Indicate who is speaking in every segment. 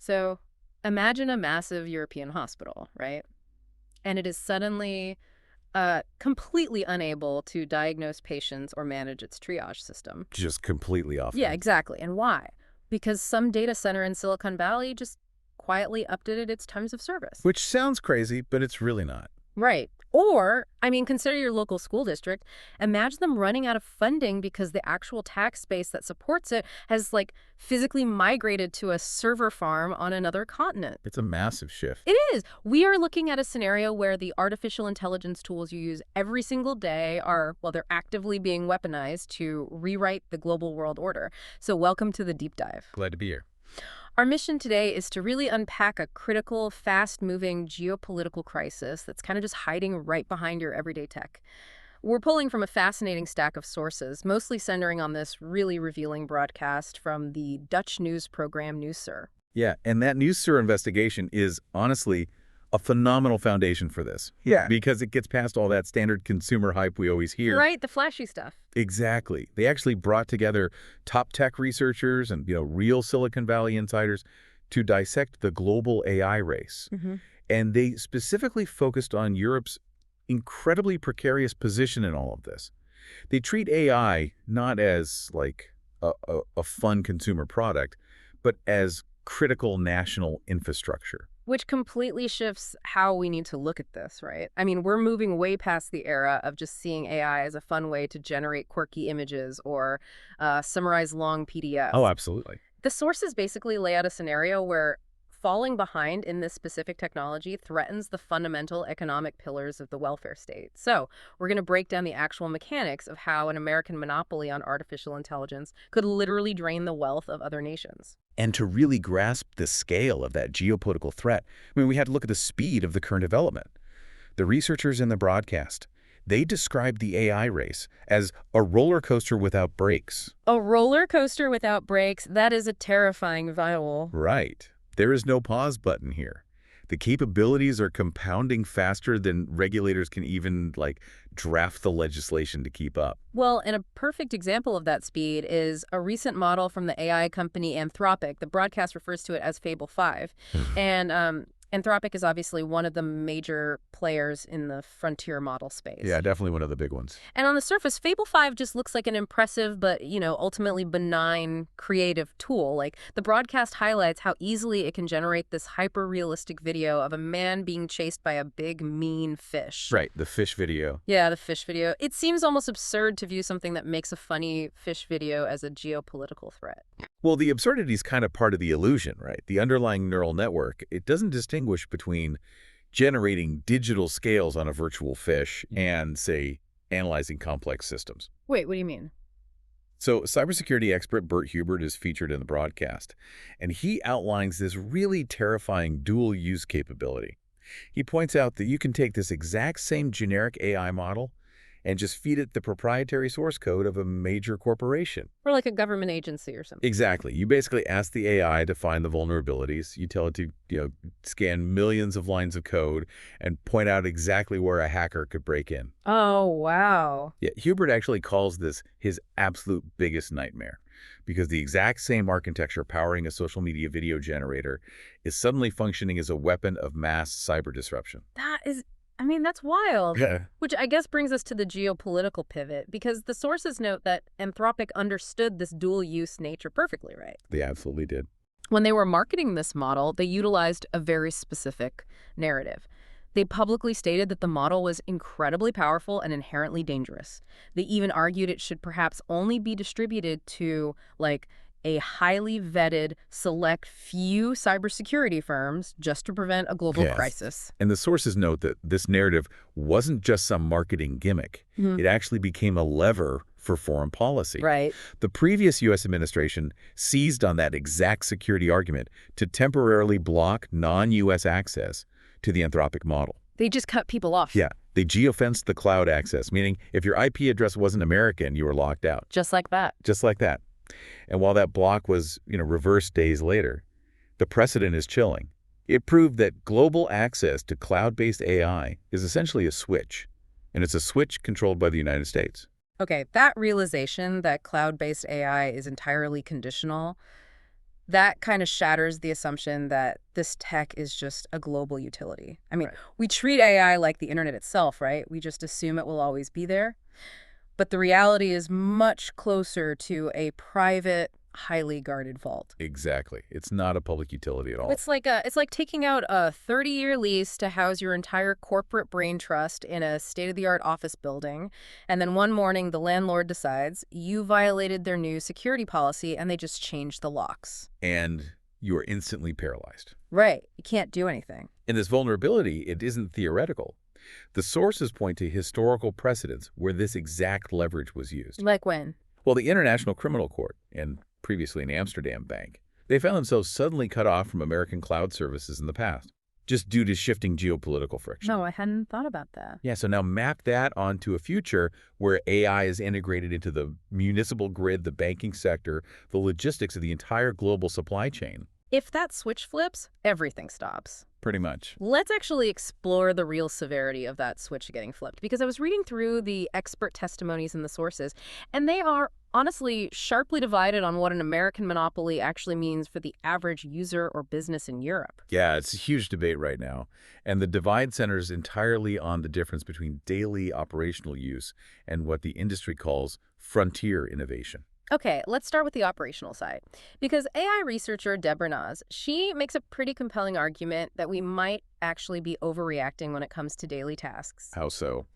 Speaker 1: So imagine a massive European hospital, right? And it is suddenly completely unable to diagnose patients or manage its triage system.
Speaker 2: Just completely off
Speaker 1: Yeah,
Speaker 2: the...
Speaker 1: exactly. And why? Because some data center in Silicon Valley just quietly updated its times of service.
Speaker 2: Which sounds crazy, but it's really not.
Speaker 1: Right. Or, I mean, consider your local school district. Imagine them running out of funding because the actual tax base that supports it has, like, physically migrated to a server farm on another continent.
Speaker 2: It's a massive shift.
Speaker 1: It is. We are looking at a scenario where the artificial intelligence tools you use every single day are, well, they're actively being weaponized to rewrite the global world order. So welcome to the deep dive.
Speaker 2: Glad to be here.
Speaker 1: Our mission today is to really unpack a critical, fast-moving geopolitical crisis that's kind of just hiding right behind your everyday tech. We're pulling from a fascinating stack of sources, mostly centering on this really revealing broadcast from the Dutch news program Nieuwsuur.
Speaker 2: Yeah, and that NewsSir investigation is honestly a phenomenal foundation for this. Yeah. Because it gets past all that standard consumer hype we always hear.
Speaker 1: Right, the flashy stuff.
Speaker 2: Exactly. They actually brought together top tech researchers and, real Silicon Valley insiders to dissect the global AI race. And they specifically focused on Europe's incredibly precarious position in all of this. They treat AI not as like a fun consumer product, but as critical national infrastructure.
Speaker 1: Which completely shifts how we need to look at this, right? I mean, we're moving way past the era of just seeing AI as a fun way to generate quirky images or summarize long PDFs.
Speaker 2: Oh, absolutely.
Speaker 1: The sources basically lay out a scenario where falling behind in this specific technology threatens the fundamental economic pillars of the welfare state. So we're going to break down the actual mechanics of how an American monopoly on artificial intelligence could literally drain the wealth of other nations.
Speaker 2: And to really grasp the scale of that geopolitical threat, I mean, we had to look at the speed of the current development. The researchers in the broadcast, they described the AI race as a roller coaster without brakes.
Speaker 1: A roller coaster without brakes, that is a terrifying vowel.
Speaker 2: Right. There is no pause button here. The capabilities are compounding faster than regulators can even, draft the legislation to keep up.
Speaker 1: Well, and a perfect example of that speed is a recent model from the AI company Anthropic. The broadcast refers to it as Fable 5. And Anthropic is obviously one of the major players in the frontier model space.
Speaker 2: Yeah, definitely one of the big ones.
Speaker 1: And on the surface, Fable 5 just looks like an impressive but, ultimately benign creative tool. Like, the broadcast highlights how easily it can generate this hyper-realistic video of a man being chased by a big, mean fish.
Speaker 2: Right, the fish video.
Speaker 1: Yeah, the fish video. It seems almost absurd to view something that makes a funny fish video as a geopolitical threat.
Speaker 2: Well, the absurdity is kind of part of the illusion, right? The underlying neural network, it doesn't distinguish between generating digital scales on a virtual fish and, say, analyzing complex systems.
Speaker 1: Wait, what do you mean?
Speaker 2: So cybersecurity expert Bert Hubert is featured in the broadcast, and he outlines this really terrifying dual-use capability. He points out that you can take this exact same generic AI model and just feed it the proprietary source code of a major corporation.
Speaker 1: Or like a government agency or something.
Speaker 2: Exactly. You basically ask the AI to find the vulnerabilities. You tell it to, scan millions of lines of code and point out exactly where a hacker could break in.
Speaker 1: Oh, wow.
Speaker 2: Yeah, Hubert actually calls this his absolute biggest nightmare, because the exact same architecture powering a social media video generator is suddenly functioning as a weapon of mass cyber disruption.
Speaker 1: That's wild.
Speaker 2: Yeah.
Speaker 1: Which I guess brings us to the geopolitical pivot, because the sources note that Anthropic understood this dual-use nature perfectly, right?
Speaker 2: They absolutely did.
Speaker 1: When they were marketing this model, they utilized a very specific narrative. They publicly stated that the model was incredibly powerful and inherently dangerous. They even argued it should perhaps only be distributed to, a highly vetted, select few cybersecurity firms just to prevent a global crisis.
Speaker 2: And the sources note that this narrative wasn't just some marketing gimmick. It actually became a lever for foreign policy.
Speaker 1: Right.
Speaker 2: The previous U.S. administration seized on that exact security argument to temporarily block non-U.S. access to the Anthropic model.
Speaker 1: They just cut people off.
Speaker 2: Yeah. They geofenced the cloud access, meaning if your IP address wasn't American, you were locked out.
Speaker 1: Just like that.
Speaker 2: Just like that. And while that block was, reversed days later, the precedent is chilling. It proved that global access to cloud-based AI is essentially a switch, and it's a switch controlled by the United States.
Speaker 1: Okay, that realization that cloud-based AI is entirely conditional, That kind of shatters the assumption that this tech is just a global utility. I mean,
Speaker 2: Right.
Speaker 1: we treat AI like the internet itself, right? We just assume it will always be there. But the reality is much closer to a private, highly guarded vault.
Speaker 2: Exactly. It's not a public utility at all.
Speaker 1: It's like taking out a 30-year lease to house your entire corporate brain trust in a state-of-the-art office building, and then one morning the landlord decides you violated their new security policy and they just changed the locks.
Speaker 2: And you are instantly paralyzed.
Speaker 1: Right. You can't do anything.
Speaker 2: And this vulnerability, it isn't theoretical. The sources point to historical precedents where this exact leverage was used.
Speaker 1: Like when?
Speaker 2: Well, the International Criminal Court, and previously an Amsterdam bank, they found themselves suddenly cut off from American cloud services in the past, just due to shifting geopolitical friction.
Speaker 1: No, I hadn't thought about that.
Speaker 2: Yeah, so now map that onto a future where AI is integrated into the municipal grid, the banking sector, the logistics of the entire global supply chain.
Speaker 1: If that switch flips, everything stops.
Speaker 2: Pretty much.
Speaker 1: Let's actually explore the real severity of that switch getting flipped, because I was reading through the expert testimonies and the sources, and they are honestly sharply divided on what an American monopoly actually means for the average user or business in Europe.
Speaker 2: Yeah, it's a huge debate right now, and the divide centers entirely on the difference between daily operational use and what the industry calls frontier innovation.
Speaker 1: Okay, let's start with the operational side. Because AI researcher Deborah Naz, she makes a pretty compelling argument that we might actually be overreacting when it comes to daily tasks.
Speaker 2: How so?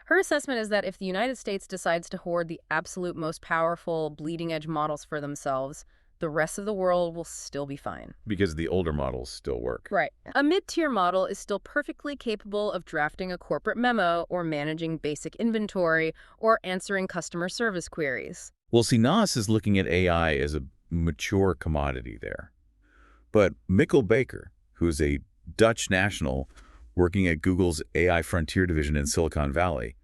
Speaker 1: Her assessment is that if the United States decides to hoard the absolute most powerful, bleeding-edge models for themselves, the rest of the world will still be fine.
Speaker 2: Because the older models still work.
Speaker 1: Right. A mid-tier model is still perfectly capable of drafting a corporate memo or managing basic inventory or answering customer service queries.
Speaker 2: Well, see, Nas is looking at AI as a mature commodity there. But Mikkel Baker, who's a Dutch national working at Google's AI frontier division in Silicon Valley,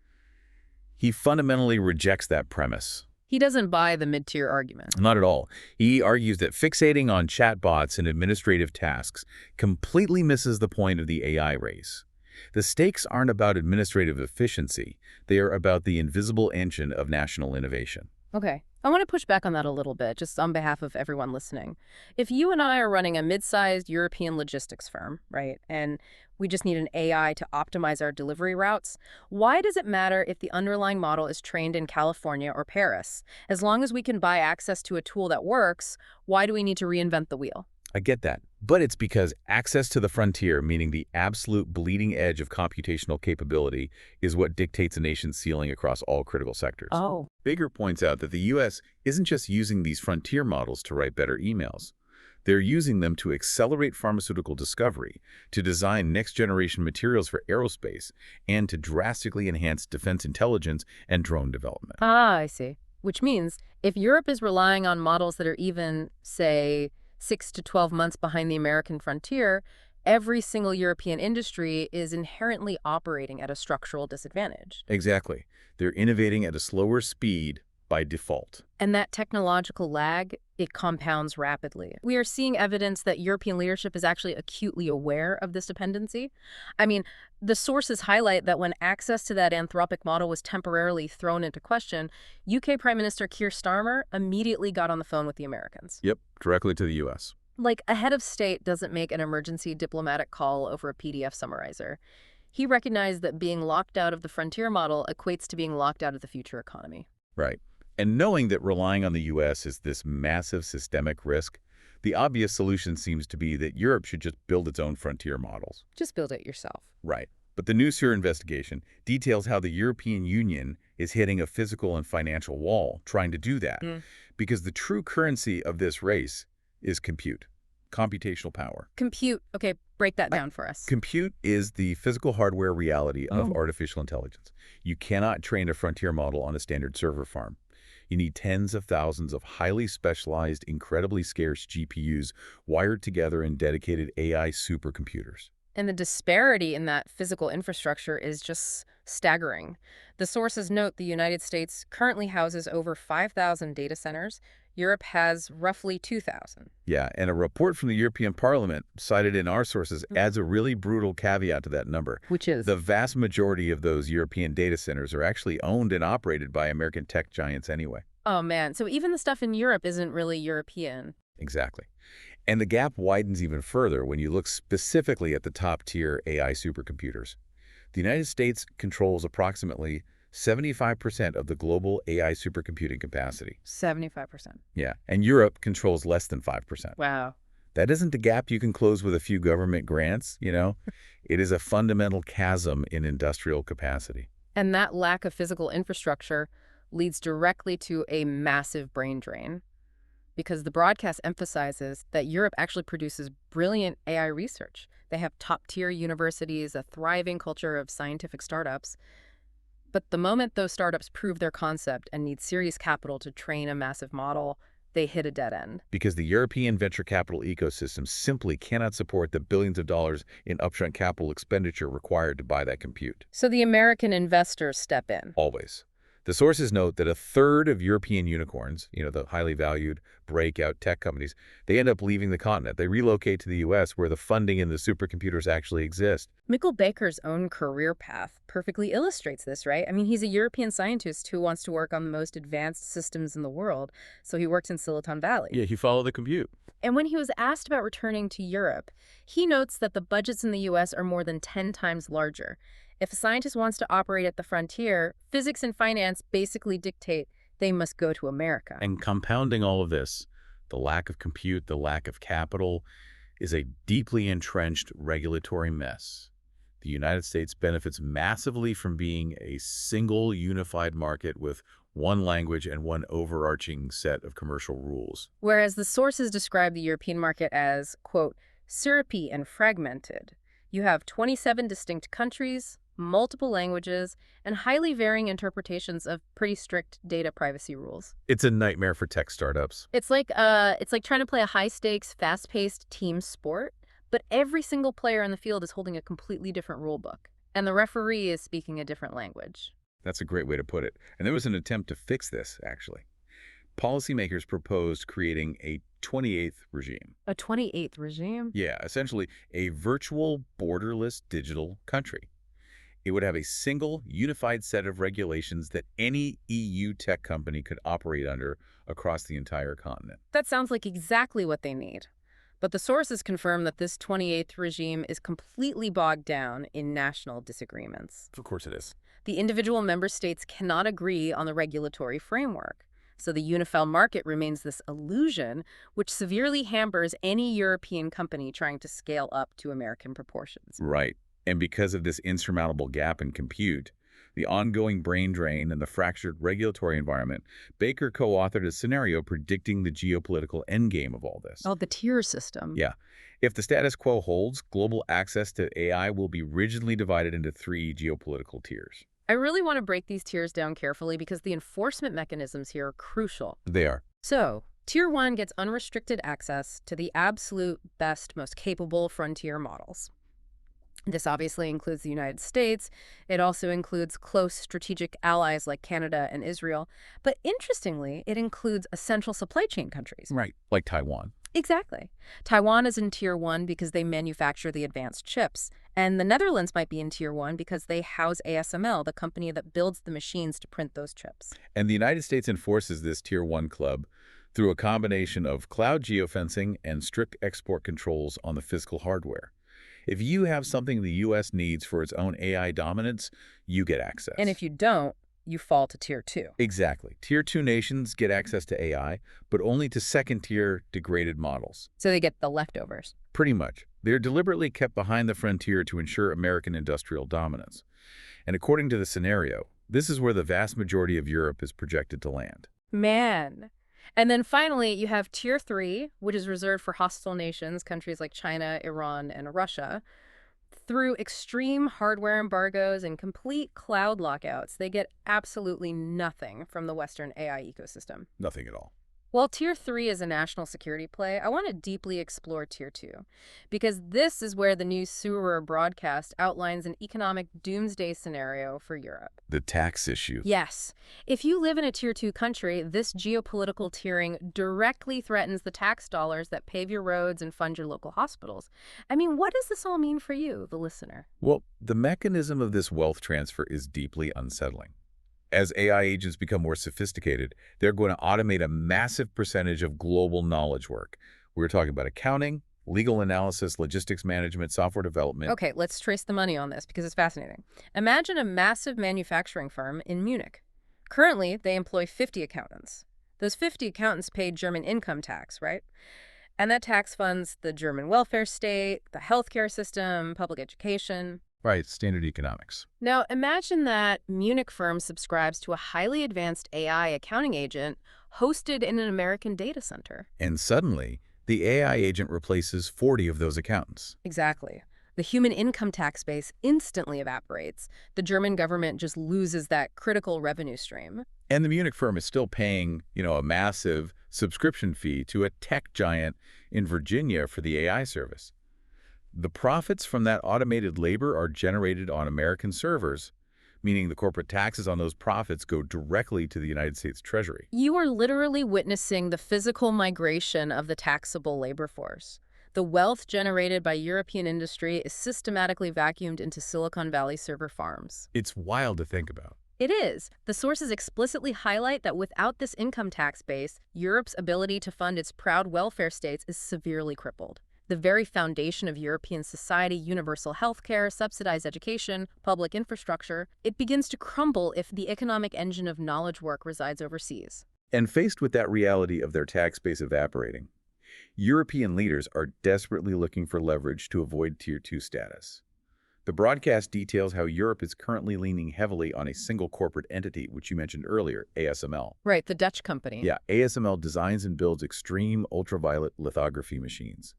Speaker 2: he fundamentally rejects that premise.
Speaker 1: He doesn't buy the mid-tier argument.
Speaker 2: Not at all. He argues that fixating on chatbots and administrative tasks completely misses the point of the AI race. The stakes aren't about administrative efficiency. They are about the invisible engine of national innovation.
Speaker 1: Okay. I want to push back on that a little bit, just on behalf of everyone listening. If you and I are running a mid-sized European logistics firm, right, and we just need an AI to optimize our delivery routes, why does it matter if the underlying model is trained in California or Paris? As long as we can buy access to a tool that works, why do we need to reinvent the wheel?
Speaker 2: I get that. But it's because access to the frontier, meaning the absolute bleeding edge of computational capability, is what dictates a nation's ceiling across all critical sectors.
Speaker 1: Oh.
Speaker 2: Baker points out that the U.S. isn't just using these frontier models to write better emails. They're using them to accelerate pharmaceutical discovery, to design next-generation materials for aerospace, and to drastically enhance defense intelligence and drone development.
Speaker 1: Ah, I see. Which means if Europe is relying on models that are even, say, 6 to 12 months behind the American frontier, every single European industry is inherently operating at a structural disadvantage.
Speaker 2: Exactly. They're innovating at a slower speed by default.
Speaker 1: And that technological lag, it compounds rapidly. We are seeing evidence that European leadership is actually acutely aware of this dependency. I mean, the sources highlight that when access to that Anthropic model was temporarily thrown into question, UK Prime Minister Keir Starmer immediately got on the phone with the Americans.
Speaker 2: Yep, directly to the U.S.
Speaker 1: Like, a head of state doesn't make an emergency diplomatic call over a PDF summarizer. He recognized that being locked out of the frontier model equates to being locked out of the future economy.
Speaker 2: Right. And knowing that relying on the U.S. is this massive systemic risk, the obvious solution seems to be that Europe should just build its own frontier models.
Speaker 1: Just build it yourself.
Speaker 2: Right. But the new SIR investigation details how the European Union is hitting a physical and financial wall trying to do that. Because the true currency of this race is compute, computational power.
Speaker 1: Compute. Okay, break that down for us.
Speaker 2: Compute is the physical hardware reality of artificial intelligence. You cannot train a frontier model on a standard server farm. You need tens of thousands of highly specialized, incredibly scarce GPUs wired together in dedicated AI supercomputers.
Speaker 1: And the disparity in that physical infrastructure is just staggering. The sources note the United States currently houses over 5,000 data centers. Europe has roughly 2,000.
Speaker 2: Yeah, and a report from the European Parliament, cited in our sources, adds a really brutal caveat to that number.
Speaker 1: Which is?
Speaker 2: The vast majority of those European data centers are actually owned and operated by American tech giants anyway.
Speaker 1: Oh, man. So even the stuff in Europe isn't really European.
Speaker 2: Exactly. And the gap widens even further when you look specifically at the top-tier AI supercomputers. The United States controls approximately 75% of the global AI supercomputing capacity.
Speaker 1: 75%.
Speaker 2: Yeah, and Europe controls less than 5%.
Speaker 1: Wow.
Speaker 2: That isn't a gap you can close with a few government grants. It is a fundamental chasm in industrial capacity.
Speaker 1: And that lack of physical infrastructure leads directly to a massive brain drain, because the broadcast emphasizes that Europe actually produces brilliant AI research. They have top-tier universities, a thriving culture of scientific startups. But the moment those startups prove their concept and need serious capital to train a massive model, they hit a dead end.
Speaker 2: Because the European venture capital ecosystem simply cannot support the billions of dollars in upfront capital expenditure required to buy that compute.
Speaker 1: So the American investors step in.
Speaker 2: Always. The sources note that a third of European unicorns, the highly valued breakout tech companies, they end up leaving the continent. They relocate to the U.S. where the funding and the supercomputers actually exist.
Speaker 1: Mikkel Baker's own career path perfectly illustrates this, right? I mean, he's a European scientist who wants to work on the most advanced systems in the world, so he works in Silicon Valley.
Speaker 2: Yeah, he followed the compute.
Speaker 1: And when he was asked about returning to Europe, he notes that the budgets in the U.S. are more than 10 times larger. If a scientist wants to operate at the frontier, physics and finance basically dictate they must go to America.
Speaker 2: And compounding all of this, the lack of compute, the lack of capital, is a deeply entrenched regulatory mess. The United States benefits massively from being a single unified market with one language and one overarching set of commercial rules.
Speaker 1: Whereas the sources describe the European market as, quote, syrupy and fragmented. You have 27 distinct countries, multiple languages, and highly varying interpretations of pretty strict data privacy rules.
Speaker 2: It's a nightmare for tech startups.
Speaker 1: It's like trying to play a high-stakes, fast-paced team sport, but every single player in the field is holding a completely different rule book, and the referee is speaking a different language.
Speaker 2: That's a great way to put it. And there was an attempt to fix this, actually. Policymakers proposed creating a 28th regime.
Speaker 1: A 28th regime?
Speaker 2: Yeah, essentially a virtual borderless digital country. It would have a single, unified set of regulations that any EU tech company could operate under across the entire continent.
Speaker 1: That sounds like exactly what they need. But the sources confirm that this 28th regime is completely bogged down in national disagreements.
Speaker 2: Of course it is.
Speaker 1: The individual member states cannot agree on the regulatory framework. So the unified market remains this illusion, which severely hampers any European company trying to scale up to American proportions.
Speaker 2: Right. And because of this insurmountable gap in compute, the ongoing brain drain and the fractured regulatory environment, Baker co-authored a scenario predicting the geopolitical endgame of all this.
Speaker 1: Oh, the tier system.
Speaker 2: Yeah. If the status quo holds, global access to AI will be rigidly divided into 3 geopolitical tiers.
Speaker 1: I really want to break these tiers down carefully because the enforcement mechanisms here are crucial.
Speaker 2: They are.
Speaker 1: So, Tier 1 gets unrestricted access to the absolute best, most capable frontier models. This obviously includes the United States. It also includes close strategic allies like Canada and Israel. But interestingly, it includes essential supply chain countries.
Speaker 2: Right. Like Taiwan.
Speaker 1: Exactly. Taiwan is in Tier 1 because they manufacture the advanced chips. And the Netherlands might be in Tier 1 because they house ASML, the company that builds the machines to print those chips.
Speaker 2: And the United States enforces this Tier 1 club through a combination of cloud geofencing and strict export controls on the physical hardware. If you have something the U.S. needs for its own AI dominance, you get access.
Speaker 1: And if you don't, you fall to Tier 2.
Speaker 2: Exactly. Tier 2 nations get access to AI, but only to second-tier degraded models.
Speaker 1: So they get the leftovers.
Speaker 2: Pretty much. They're deliberately kept behind the frontier to ensure American industrial dominance. And according to the scenario, this is where the vast majority of Europe is projected to land.
Speaker 1: Man. And then finally, you have Tier 3, which is reserved for hostile nations, countries like China, Iran, and Russia. Through extreme hardware embargoes and complete cloud lockouts, they get absolutely nothing from the Western AI ecosystem.
Speaker 2: Nothing at all.
Speaker 1: While Tier 3 is a national security play, I want to deeply explore Tier 2, because this is where the new Sewer broadcast outlines an economic doomsday scenario for Europe.
Speaker 2: The tax issue.
Speaker 1: Yes. If you live in a Tier 2 country, this geopolitical tiering directly threatens the tax dollars that pave your roads and fund your local hospitals. I mean, what does this all mean for you, the listener?
Speaker 2: Well, the mechanism of this wealth transfer is deeply unsettling. As AI agents become more sophisticated, they're going to automate a massive percentage of global knowledge work. We're talking about accounting, legal analysis, logistics management, software development.
Speaker 1: Okay, let's trace the money on this because it's fascinating. Imagine a massive manufacturing firm in Munich. Currently, they employ 50 accountants. Those 50 accountants pay German income tax, right? And that tax funds the German welfare state, the healthcare system, public education.
Speaker 2: Right, standard economics.
Speaker 1: Now, imagine that Munich firm subscribes to a highly advanced AI accounting agent hosted in an American data center.
Speaker 2: And suddenly, the AI agent replaces 40 of those accountants.
Speaker 1: Exactly. The human income tax base instantly evaporates. The German government just loses that critical revenue stream.
Speaker 2: And the Munich firm is still paying, a massive subscription fee to a tech giant in Virginia for the AI service. The profits from that automated labor are generated on American servers, meaning the corporate taxes on those profits go directly to the United States Treasury.
Speaker 1: You are literally witnessing the physical migration of the taxable labor force. The wealth generated by European industry is systematically vacuumed into Silicon Valley server farms.
Speaker 2: It's wild to think about.
Speaker 1: It is. The sources explicitly highlight that without this income tax base, Europe's ability to fund its proud welfare states is severely crippled. The very foundation of European society, universal healthcare, subsidized education, public infrastructure, it begins to crumble if the economic engine of knowledge work resides overseas.
Speaker 2: And faced with that reality of their tax base evaporating, European leaders are desperately looking for leverage to avoid Tier 2 status. The broadcast details how Europe is currently leaning heavily on a single corporate entity, which you mentioned earlier, ASML.
Speaker 1: Right, the Dutch company.
Speaker 2: Yeah, ASML designs and builds extreme ultraviolet lithography machines.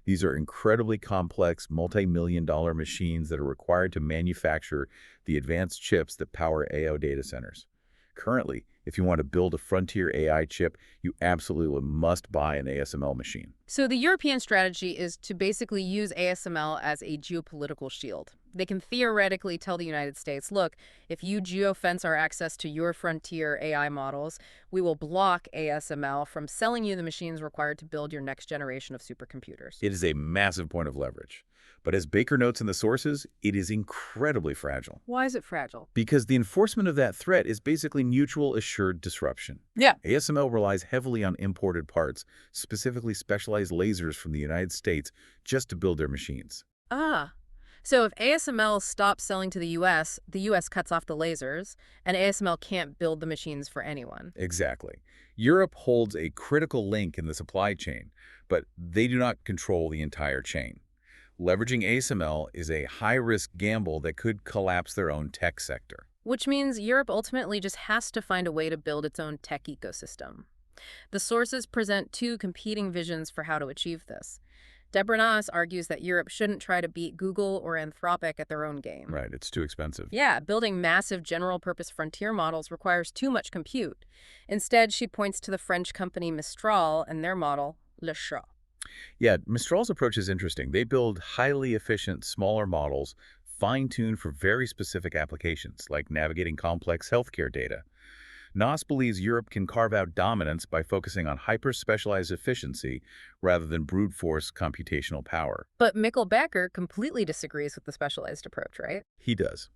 Speaker 2: These are incredibly complex, multi-million-dollar machines that are required to manufacture the advanced chips that power AI data centers. Currently, if you want to build a frontier AI chip, you absolutely must buy an ASML machine.
Speaker 1: So the European strategy is to basically use ASML as a geopolitical shield. They can theoretically tell the United States, look, if you geofence our access to your frontier AI models, we will block ASML from selling you the machines required to build your next generation of supercomputers.
Speaker 2: It is a massive point of leverage. But as Baker notes in the sources, it is incredibly fragile.
Speaker 1: Why is it fragile?
Speaker 2: Because the enforcement of that threat is basically mutual assured disruption.
Speaker 1: Yeah.
Speaker 2: ASML relies heavily on imported parts, specifically specialized lasers from the United States, just to build their machines.
Speaker 1: Ah. So if ASML stops selling to the U.S. cuts off the lasers, and ASML can't build the machines for anyone.
Speaker 2: Exactly. Europe holds a critical link in the supply chain, but they do not control the entire chain. Leveraging ASML is a high-risk gamble that could collapse their own tech sector.
Speaker 1: Which means Europe ultimately just has to find a way to build its own tech ecosystem. The sources present two competing visions for how to achieve this. Debranas argues that Europe shouldn't try to beat Google or Anthropic at their own game.
Speaker 2: Right, it's too expensive.
Speaker 1: Yeah, building massive general-purpose frontier models requires too much compute. Instead, she points to the French company Mistral and their model, Le Chat.
Speaker 2: Yeah, Mistral's approach is interesting. They build highly efficient, smaller models, fine-tuned for very specific applications, like navigating complex healthcare data. Noss believes Europe can carve out dominance by focusing on hyper-specialized efficiency rather than brute force computational power.
Speaker 1: But Mikkel Becker completely disagrees with the specialized approach, right?
Speaker 2: He does.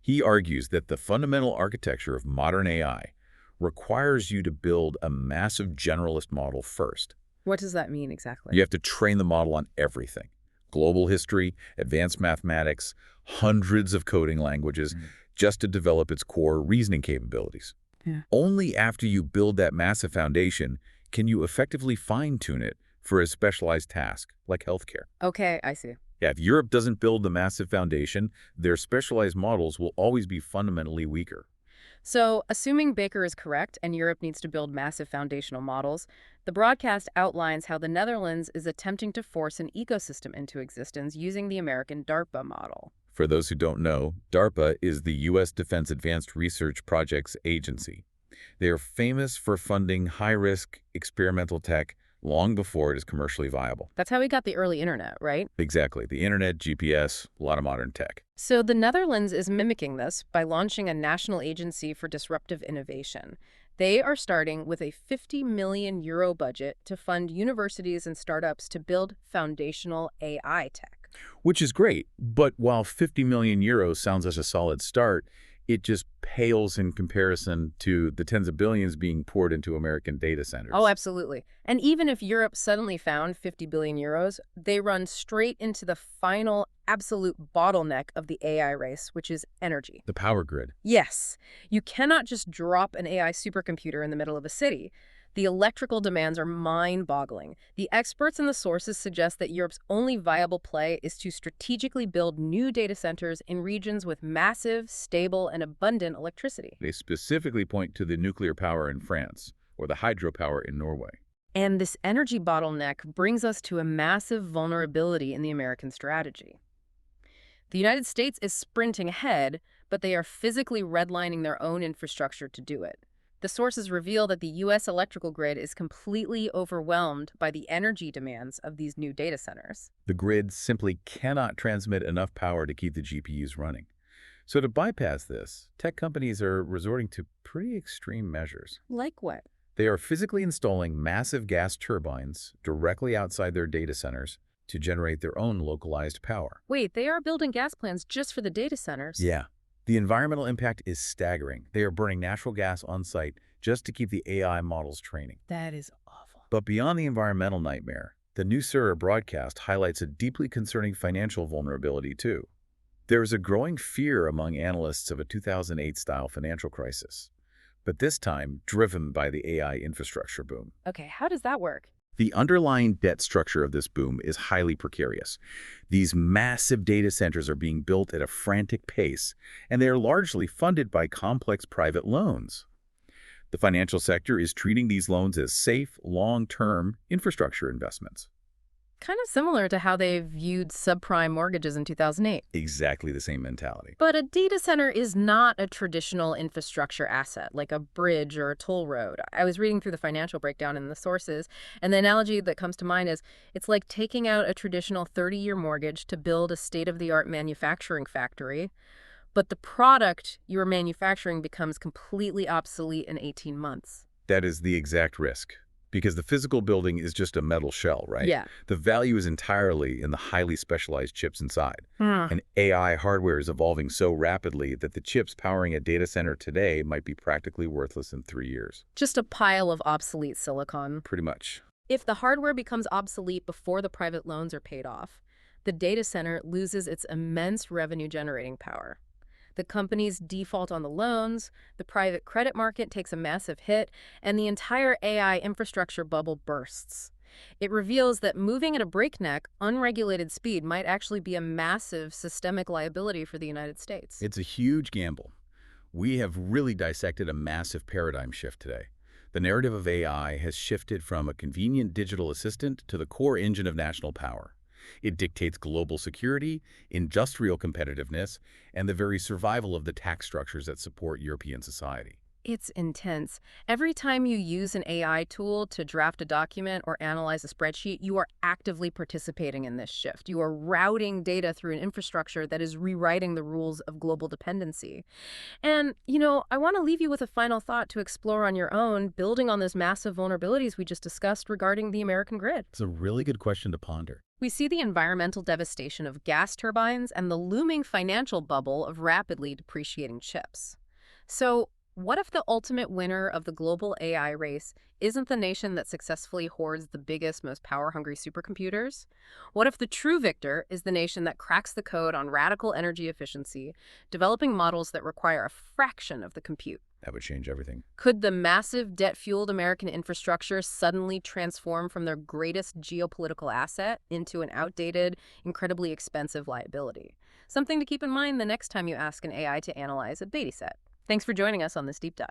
Speaker 2: He argues that the fundamental architecture of modern AI requires you to build a massive generalist model first.
Speaker 1: What does that mean exactly?
Speaker 2: You have to train the model on everything. Global history, advanced mathematics, hundreds of coding languages, just to develop its core reasoning capabilities.
Speaker 1: Yeah.
Speaker 2: Only after you build that massive foundation can you effectively fine-tune it for a specialized task, like healthcare.
Speaker 1: Okay, I see.
Speaker 2: Yeah, if Europe doesn't build the massive foundation, their specialized models will always be fundamentally weaker.
Speaker 1: So, assuming Baker is correct and Europe needs to build massive foundational models, the broadcast outlines how the Netherlands is attempting to force an ecosystem into existence using the American DARPA model.
Speaker 2: For those who don't know, DARPA is the U.S. Defense Advanced Research Projects Agency. They are famous for funding high-risk experimental tech long before it is commercially viable.
Speaker 1: That's how we got the early internet, right?
Speaker 2: Exactly. The internet, GPS, a lot of modern tech.
Speaker 1: So the Netherlands is mimicking this by launching a national agency for disruptive innovation. They are starting with a €50 million budget to fund universities and startups to build foundational AI tech.
Speaker 2: Which is great, but while €50 million sounds as a solid start, It just pales in comparison to the tens of billions being poured into American data
Speaker 1: Oh,
Speaker 2: centers.
Speaker 1: absolutely. And even if Europe suddenly found 50 billion euros, they run straight into the final absolute bottleneck of the AI race, which is energy.
Speaker 2: The power grid.
Speaker 1: Yes, you cannot just drop an AI supercomputer in the middle of a city. The electrical demands are mind-boggling. The experts and the sources suggest that Europe's only viable play is to strategically build new data centers in regions with massive, stable, and abundant electricity.
Speaker 2: They specifically point to the nuclear power in France or the hydropower in Norway.
Speaker 1: And this energy bottleneck brings us to a massive vulnerability in the American strategy. The United States is sprinting ahead, but they are physically redlining their own infrastructure to do it. The sources reveal that the U.S. electrical grid is completely overwhelmed by the energy demands of these new data centers.
Speaker 2: The grid simply cannot transmit enough power to keep the GPUs running. So to bypass this, tech companies are resorting to pretty extreme measures.
Speaker 1: Like what?
Speaker 2: They are physically installing massive gas turbines directly outside their data centers to generate their own localized power.
Speaker 1: Wait, they are building gas plants just for the data centers?
Speaker 2: Yeah. The environmental impact is staggering. They are burning natural gas on site just to keep the AI models training.
Speaker 1: That is awful.
Speaker 2: But beyond the environmental nightmare, the new Sura broadcast highlights a deeply concerning financial vulnerability too. There is a growing fear among analysts of a 2008-style financial crisis, but this time driven by the AI infrastructure boom.
Speaker 1: Okay, how does that work?
Speaker 2: The underlying debt structure of this boom is highly precarious. These massive data centers are being built at a frantic pace, and they are largely funded by complex private loans. The financial sector is treating these loans as safe, long-term infrastructure investments.
Speaker 1: Kind of similar to how they viewed subprime mortgages in 2008.
Speaker 2: Exactly the same mentality.
Speaker 1: But a data center is not a traditional infrastructure asset, like a bridge or a toll road. I was reading through the financial breakdown in the sources, and the analogy that comes to mind is it's like taking out a traditional 30-year mortgage to build a state-of-the-art manufacturing factory, but the product you're manufacturing becomes completely obsolete in 18 months.
Speaker 2: That is the exact risk. Because the physical building is just a metal shell, right?
Speaker 1: Yeah.
Speaker 2: The value is entirely in the highly specialized chips inside.
Speaker 1: Hmm.
Speaker 2: And AI hardware is evolving so rapidly that the chips powering a data center today might be practically worthless in 3 years.
Speaker 1: Just a pile of obsolete silicon.
Speaker 2: Pretty much.
Speaker 1: If the hardware becomes obsolete before the private loans are paid off, the data center loses its immense revenue-generating power. The companies default on the loans, the private credit market takes a massive hit, and the entire AI infrastructure bubble bursts. It reveals that moving at a breakneck, unregulated speed might actually be a massive systemic liability for the United States.
Speaker 2: It's a huge gamble. We have really dissected a massive paradigm shift today. The narrative of AI has shifted from a convenient digital assistant to the core engine of national power. It dictates global security, industrial competitiveness, and the very survival of the tax structures that support European society.
Speaker 1: It's intense. Every time you use an AI tool to draft a document or analyze a spreadsheet, you are actively participating in this shift. You are routing data through an infrastructure that is rewriting the rules of global dependency. And, I want to leave you with a final thought to explore on your own, building on those massive vulnerabilities we just discussed regarding the American grid.
Speaker 2: It's a really good question to ponder.
Speaker 1: We see the environmental devastation of gas turbines and the looming financial bubble of rapidly depreciating chips. So, what if the ultimate winner of the global AI race isn't the nation that successfully hoards the biggest, most power-hungry supercomputers? What if the true victor is the nation that cracks the code on radical energy efficiency, developing models that require a fraction of the compute?
Speaker 2: That would change everything.
Speaker 1: Could the massive debt-fueled American infrastructure suddenly transform from their greatest geopolitical asset into an outdated, incredibly expensive liability? Something to keep in mind the next time you ask an AI to analyze a dataset. Thanks for joining us on this deep dive.